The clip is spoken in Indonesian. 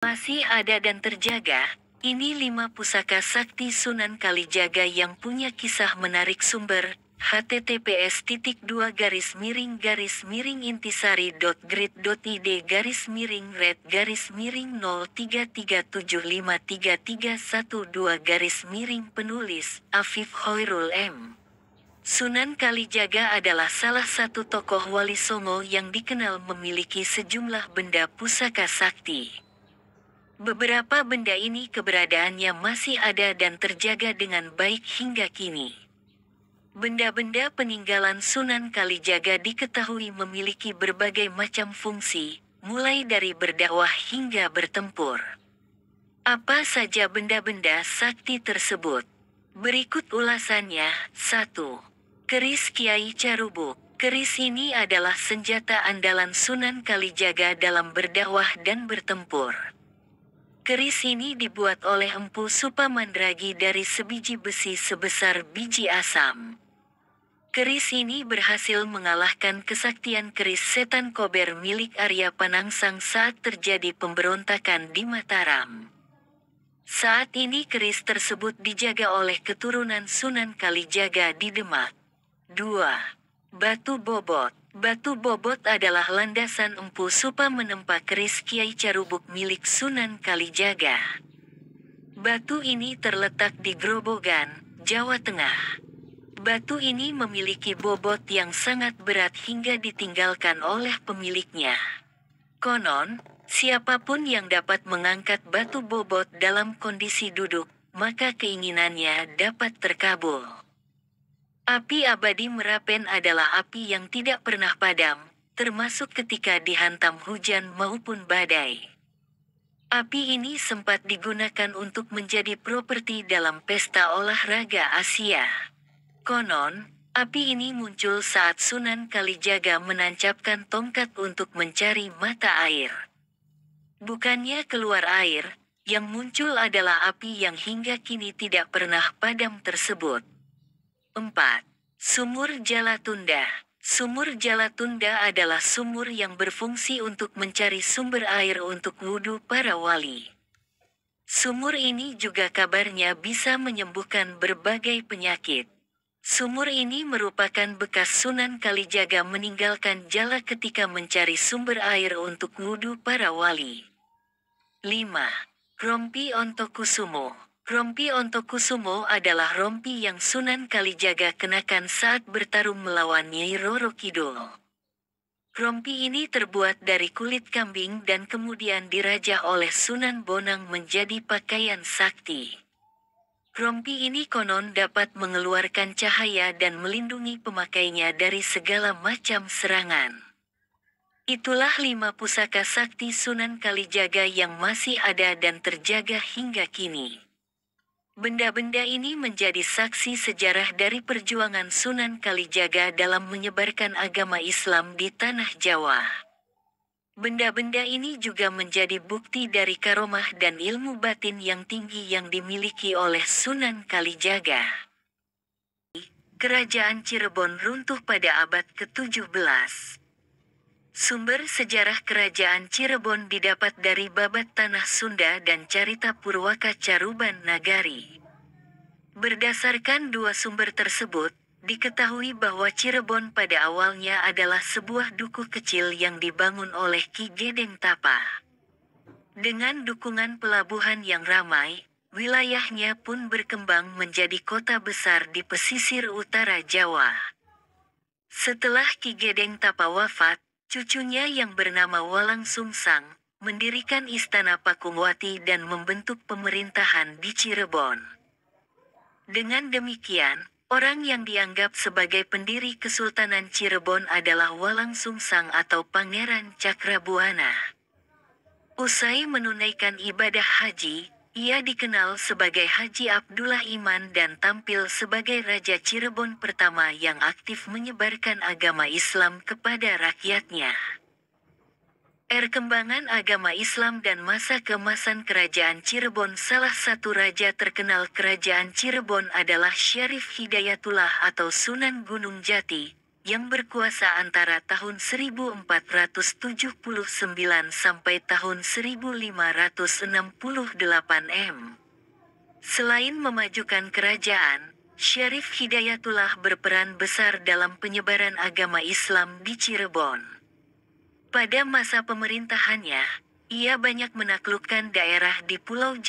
Masih ada dan terjaga. Ini 5 pusaka sakti Sunan Kalijaga yang punya kisah menarik. Sumber https://red-intisari.grid.id/red-miring-red-miring-033753312 Afif Hoirul M. Sunan Kalijaga adalah salah satu tokoh Wali Songo yang dikenal memiliki sejumlah benda pusaka sakti. Beberapa benda ini keberadaannya masih ada dan terjaga dengan baik hingga kini. Benda-benda peninggalan Sunan Kalijaga diketahui memiliki berbagai macam fungsi, mulai dari berdakwah hingga bertempur. Apa saja benda-benda sakti tersebut? Berikut ulasannya. 1. Keris Kiai Carubuk. Keris ini adalah senjata andalan Sunan Kalijaga dalam berdakwah dan bertempur. Keris ini dibuat oleh Empu Supamandragi dari sebiji besi sebesar biji asam. Keris ini berhasil mengalahkan kesaktian keris setan kober milik Arya Panangsang saat terjadi pemberontakan di Mataram. Saat ini keris tersebut dijaga oleh keturunan Sunan Kalijaga di Demak. 2. Batu Bobot. Batu Bobot adalah landasan Empu Supa menempa keris Kiai Carubuk milik Sunan Kalijaga. Batu ini terletak di Grobogan, Jawa Tengah. Batu ini memiliki bobot yang sangat berat hingga ditinggalkan oleh pemiliknya. Konon, siapapun yang dapat mengangkat batu bobot dalam kondisi duduk, maka keinginannya dapat terkabul. Api abadi Merapen adalah api yang tidak pernah padam, termasuk ketika dihantam hujan maupun badai. Api ini sempat digunakan untuk menjadi properti dalam pesta olahraga Asia. Konon, api ini muncul saat Sunan Kalijaga menancapkan tongkat untuk mencari mata air. Bukannya keluar air, yang muncul adalah api yang hingga kini tidak pernah padam tersebut. 4. Sumur Jalatunda. Sumur Jalatunda adalah sumur yang berfungsi untuk mencari sumber air untuk wudhu para wali. Sumur ini juga kabarnya bisa menyembuhkan berbagai penyakit. Sumur ini merupakan bekas Sunan Kalijaga meninggalkan jala ketika mencari sumber air untuk wudhu para wali. 5. Rompi Ontokusumo. Rompi Ontokusumo adalah rompi yang Sunan Kalijaga kenakan saat bertarung melawan Nyai Roro Kidul. Rompi ini terbuat dari kulit kambing dan kemudian dirajah oleh Sunan Bonang menjadi pakaian sakti. Rompi ini konon dapat mengeluarkan cahaya dan melindungi pemakainya dari segala macam serangan. Itulah 5 pusaka sakti Sunan Kalijaga yang masih ada dan terjaga hingga kini. Benda-benda ini menjadi saksi sejarah dari perjuangan Sunan Kalijaga dalam menyebarkan agama Islam di tanah Jawa. Benda-benda ini juga menjadi bukti dari karomah dan ilmu batin yang tinggi yang dimiliki oleh Sunan Kalijaga. Kerajaan Cirebon runtuh pada abad ke-17. Sumber sejarah Kerajaan Cirebon didapat dari Babat Tanah Sunda dan Carita Purwaka Caruban Nagari. Berdasarkan 2 sumber tersebut, diketahui bahwa Cirebon pada awalnya adalah sebuah dukuh kecil yang dibangun oleh Ki Gedeng Tapa. Dengan dukungan pelabuhan yang ramai, wilayahnya pun berkembang menjadi kota besar di pesisir utara Jawa. Setelah Ki Gedeng Tapa wafat, cucunya yang bernama Walang Sungsang, mendirikan Istana Pakungwati dan membentuk pemerintahan di Cirebon. Dengan demikian, orang yang dianggap sebagai pendiri Kesultanan Cirebon adalah Walang Sungsang atau Pangeran Cakrabuana. Usai menunaikan ibadah haji, ia dikenal sebagai Haji Abdullah Iman dan tampil sebagai Raja Cirebon pertama yang aktif menyebarkan agama Islam kepada rakyatnya. Perkembangan agama Islam dan masa keemasan Kerajaan Cirebon. Salah satu raja terkenal Kerajaan Cirebon adalah Syarif Hidayatullah atau Sunan Gunung Jati, yang berkuasa antara tahun 1479 sampai tahun 1568 M. Selain memajukan kerajaan, Syarif Hidayatullah berperan besar dalam penyebaran agama Islam di Cirebon. Pada masa pemerintahannya, ia banyak menaklukkan daerah di Pulau Jawa